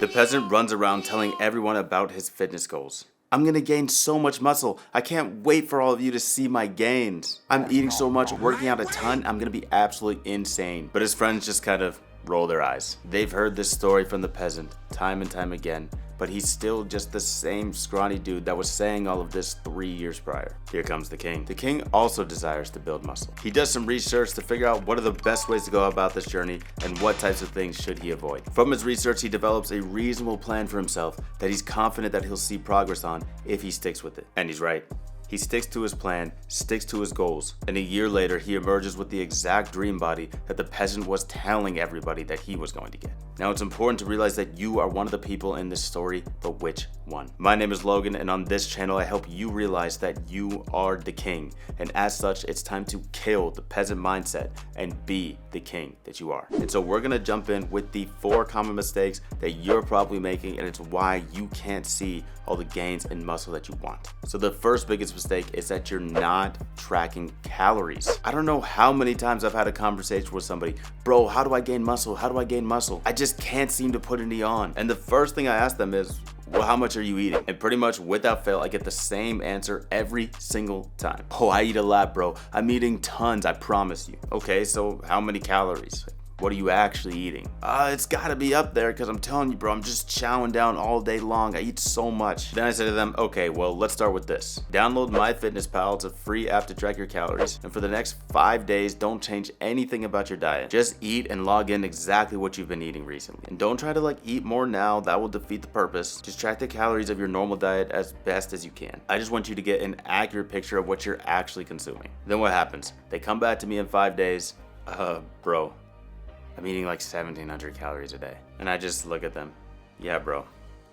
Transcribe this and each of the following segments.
The peasant runs around telling everyone about his fitness goals. I'm gonna gain so much muscle. I can't wait for all of you to see my gains. I'm eating so much, working out a ton, I'm gonna be absolutely insane. But his friends just kind of roll their eyes. They've heard this story from the peasant time and time again, but he's still just the same scrawny dude that was saying all of this 3 years prior. Here comes the king. The king also desires to build muscle. He does some research to figure out what are the best ways to go about this journey and what types of things should he avoid. From his research, he develops a reasonable plan for himself that he's confident that he'll see progress on if he sticks with it. And he's right. He sticks to his plan, sticks to his goals, and a year later he emerges with the exact dream body that the peasant was telling everybody that he was going to get. Now it's important to realize that you are one of the people in this story, but which one? My name is Logan, and on this channel I help you realize that you are the king, and as such it's time to kill the peasant mindset and be the king that you are. And so we're gonna jump in with the 4 common mistakes that you're probably making, and it's why you can't see all the gains in muscle that you want. So the first biggest mistake is that you're not tracking calories. I don't know how many times I've had a conversation with somebody, bro, how do I gain muscle? How do I gain muscle? I just can't seem to put any on. And the first thing I ask them is, well, how much are you eating? And pretty much without fail, I get the same answer every single time. Oh, I eat a lot, bro. I'm eating tons, I promise you. Okay, so how many calories? What are you actually eating? It's gotta be up there because I'm telling you, bro, I'm just chowing down all day long. I eat so much. Then I say to them, okay, well, let's start with this. Download MyFitnessPal. It's a free app to track your calories. And for the next 5 days, don't change anything about your diet. Just eat and log in exactly what you've been eating recently. And don't try to eat more now. That will defeat the purpose. Just track the calories of your normal diet as best as you can. I just want you to get an accurate picture of what you're actually consuming. Then what happens? They come back to me in 5 days. Bro, I'm eating like 1,700 calories a day. And I just look at them. Yeah, bro,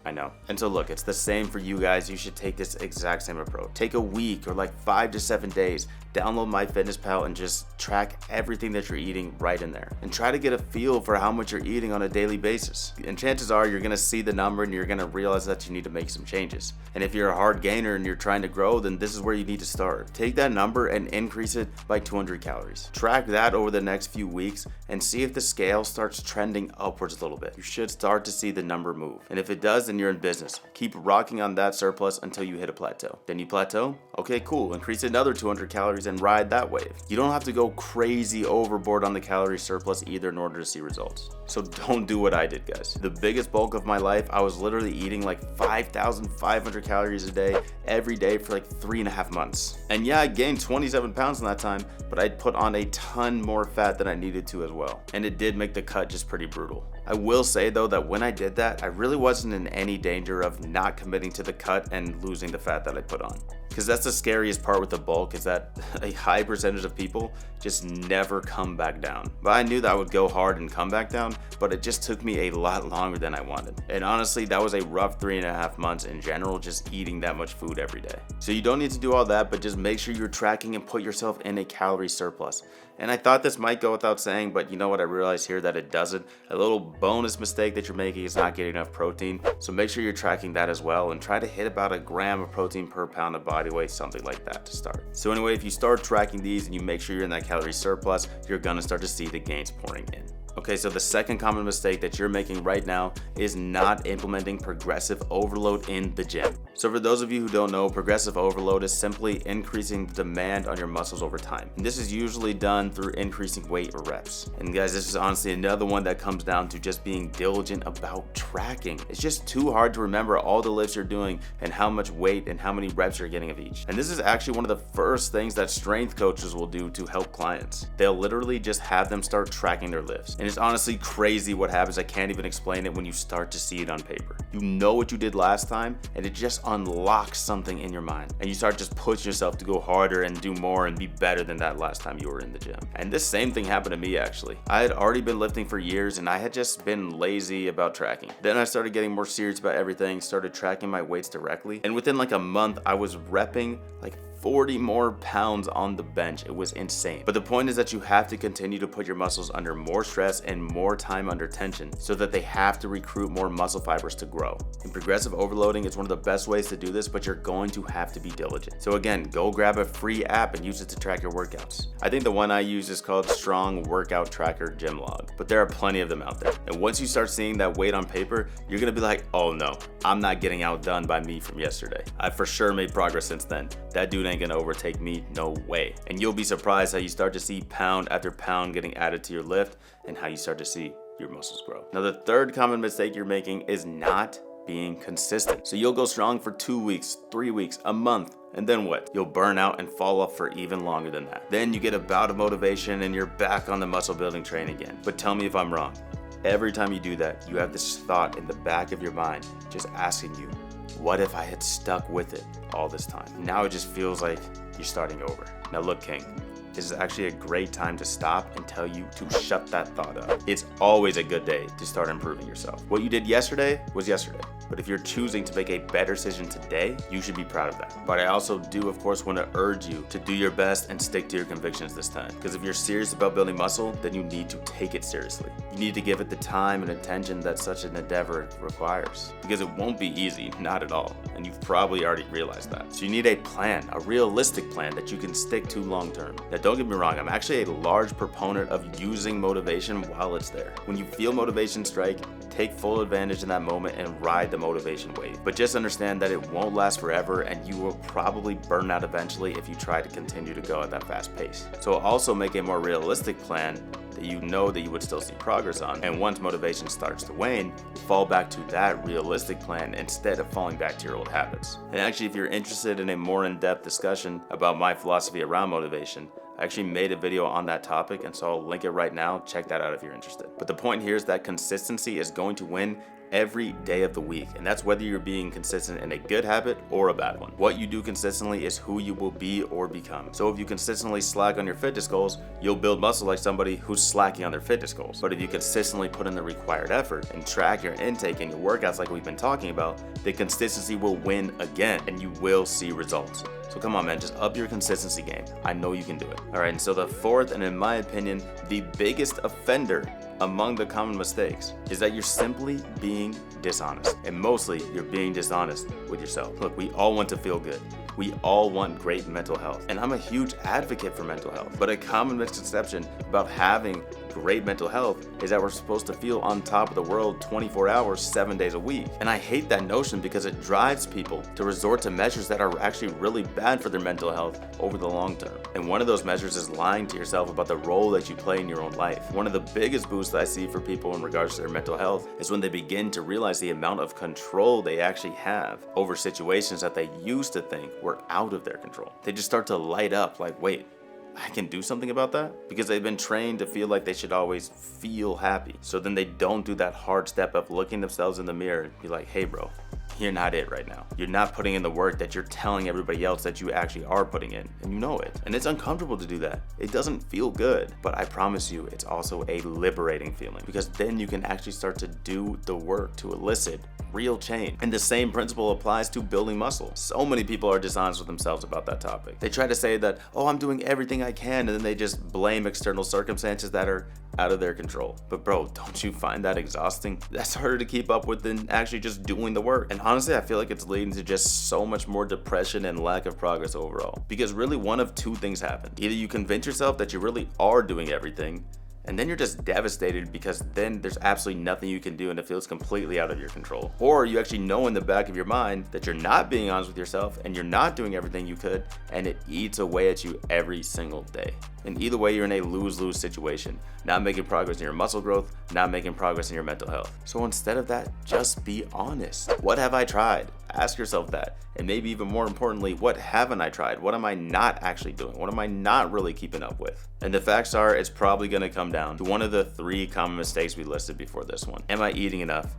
I know. And so look, it's the same for you guys. You should take this exact same approach. Take a week or 5 to 7 days. Download MyFitnessPal and just track everything that you're eating right in there. And try to get a feel for how much you're eating on a daily basis. And chances are you're gonna see the number and you're gonna realize that you need to make some changes. And if you're a hard gainer and you're trying to grow, then this is where you need to start. Take that number and increase it by 200 calories. Track that over the next few weeks and see if the scale starts trending upwards a little bit. You should start to see the number move. And if it does, then you're in business. Keep rocking on that surplus until you hit a plateau. Then you plateau? Okay, cool. Increase another 200 calories and ride that wave. You don't have to go crazy overboard on the calorie surplus either in order to see results. So don't do what I did, guys. The biggest bulk of my life, I was literally eating 5,500 calories a day every day for 3.5 months. And yeah, I gained 27 pounds in that time, but I'd put on a ton more fat than I needed to as well. And it did make the cut just pretty brutal. I will say though that when I did that, I really wasn't in any danger of not committing to the cut and losing the fat that I put on. Because that's the scariest part with the bulk, is that a high percentage of people just never come back down. But I knew that I would go hard and come back down, but it just took me a lot longer than I wanted. And honestly, that was a rough 3.5 months in general, just eating that much food every day. So you don't need to do all that, but just make sure you're tracking and put yourself in a calorie surplus. And I thought this might go without saying, but you know what, I realized here that it doesn't. A little bonus mistake that you're making is not getting enough protein. So make sure you're tracking that as well and try to hit about 1 gram of protein per pound of body weight, something like that to start. So anyway, if you start tracking these and you make sure you're in that calorie surplus, you're gonna start to see the gains pouring in. Okay, so the second common mistake that you're making right now is not implementing progressive overload in the gym. So for those of you who don't know, progressive overload is simply increasing the demand on your muscles over time. And this is usually done through increasing weight or reps. And guys, this is honestly another one that comes down to just being diligent about tracking. It's just too hard to remember all the lifts you're doing and how much weight and how many reps you're getting of each. And this is actually one of the first things that strength coaches will do to help clients. They'll literally just have them start tracking their lifts. And it's honestly crazy what happens. I can't even explain it when you start to see it on paper. You know what you did last time, and it just unlocks something in your mind. And you start just pushing yourself to go harder and do more and be better than that last time you were in the gym. And this same thing happened to me actually. I had already been lifting for years and I had just been lazy about tracking. Then I started getting more serious about everything, started tracking my weights directly. And within a month, I was repping 40 more pounds on the bench. It was insane. But the point is that you have to continue to put your muscles under more stress and more time under tension so that they have to recruit more muscle fibers to grow. And progressive overloading is one of the best ways to do this, but you're going to have to be diligent. So again, go grab a free app and use it to track your workouts. I think the one I use is called Strong Workout Tracker Gym Log, but there are plenty of them out there. And once you start seeing that weight on paper, you're gonna be like, oh no, I'm not getting outdone by me from yesterday. I've for sure made progress since then. That dude ain't gonna overtake me, no way. And you'll be surprised how you start to see pound after pound getting added to your lift and how you start to see your muscles grow. Now, the third common mistake you're making is not being consistent. So you'll go strong for 2 weeks, 3 weeks, a month, and then what? You'll burn out and fall off for even longer than that. Then you get a bout of motivation and you're back on the muscle building train again. But tell me if I'm wrong. Every time you do that, you have this thought in the back of your mind just asking you, what if I had stuck with it all this time? Now it just feels like you're starting over. Now look, King, this is actually a great time to stop and tell you to shut that thought up. It's always a good day to start improving yourself. What you did yesterday was yesterday. But if you're choosing to make a better decision today, you should be proud of that. But I also do, of course, want to urge you to do your best and stick to your convictions this time. Because if you're serious about building muscle, then you need to take it seriously. You need to give it the time and attention that such an endeavor requires. Because it won't be easy, not at all. And you've probably already realized that. So you need a plan, a realistic plan that you can stick to long term. Now, don't get me wrong, I'm actually a large proponent of using motivation while it's there. When you feel motivation strike, take full advantage in that moment and ride the motivation wave. But just understand that it won't last forever and you will probably burn out eventually if you try to continue to go at that fast pace. So also make a more realistic plan that you know that you would still see progress on. And once motivation starts to wane, fall back to that realistic plan instead of falling back to your old habits. And actually, if you're interested in a more in-depth discussion about my philosophy around motivation, I actually made a video on that topic, and so I'll link it right now. Check that out if you're interested. But the point here is that consistency is going to win every day of the week, and that's whether you're being consistent in a good habit or a bad one. What you do consistently is who you will be or become. So if you consistently slack on your fitness goals, you'll build muscle like somebody who's slacking on their fitness goals. But if you consistently put in the required effort and track your intake and your workouts like we've been talking about, the consistency will win again and you will see results. So come on, man, just up your consistency game. I know you can do it. All right, and so the fourth, and in my opinion, the biggest offender among the common mistakes is that you're simply being dishonest. And mostly, you're being dishonest with yourself. Look, we all want to feel good. We all want great mental health. And I'm a huge advocate for mental health. But a common misconception about having great mental health is that we're supposed to feel on top of the world 24 hours, 7 days a week. And I hate that notion because it drives people to resort to measures that are actually really bad for their mental health over the long term. And one of those measures is lying to yourself about the role that you play in your own life. One of the biggest boosts I see for people in regards to their mental health is when they begin to realize the amount of control they actually have over situations that they used to think were out of their control. They just start to light up like, wait, I can do something about that? Because they've been trained to feel like they should always feel happy. So then they don't do that hard step of looking themselves in the mirror and be like, hey bro, you're not it right now. You're not putting in the work that you're telling everybody else that you actually are putting in, and you know it. And it's uncomfortable to do that. It doesn't feel good, but I promise you it's also a liberating feeling because then you can actually start to do the work to elicit real change. And the same principle applies to building muscle. So many people are dishonest with themselves about that topic. They try to say that, oh, I'm doing everything I can, and then they just blame external circumstances that are out of their control. But bro, don't you find that exhausting? That's harder to keep up with than actually just doing the work. And honestly, I feel like it's leading to just so much more depression and lack of progress overall. Because really one of two things happen. Either you convince yourself that you really are doing everything, and then you're just devastated because then there's absolutely nothing you can do and it feels completely out of your control. Or you actually know in the back of your mind that you're not being honest with yourself and you're not doing everything you could, and it eats away at you every single day. And either way, you're in a lose-lose situation. Not making progress in your muscle growth, not making progress in your mental health. So instead of that, just be honest. What have I tried? Ask yourself that. And maybe even more importantly, what haven't I tried? What am I not actually doing? What am I not really keeping up with? And the facts are, it's probably gonna come down to one of the 3 common mistakes we listed before this one. Am I eating enough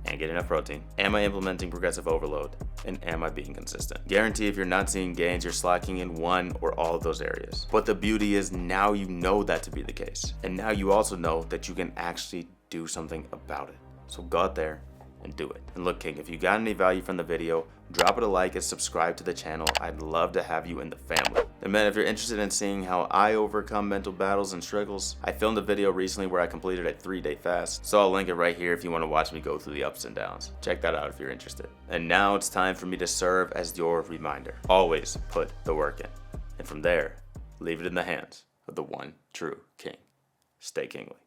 and getting enough protein? Am I implementing progressive overload? And am I being consistent? Guarantee if you're not seeing gains, you're slacking in one or all of those areas. But the beauty is now you know that to be the case. And now you also know that you can actually do something about it. So go out there and do it. And look, King, if you got any value from the video, drop it a like and subscribe to the channel. I'd love to have you in the family. And man, if you're interested in seeing how I overcome mental battles and struggles, I filmed a video recently where I completed a 3-day fast, so I'll link it right here if you want to watch me go through the ups and downs. Check that out if you're interested. And now it's time for me to serve as your reminder. Always put the work in. And from there, leave it in the hands of the one true king. Stay kingly.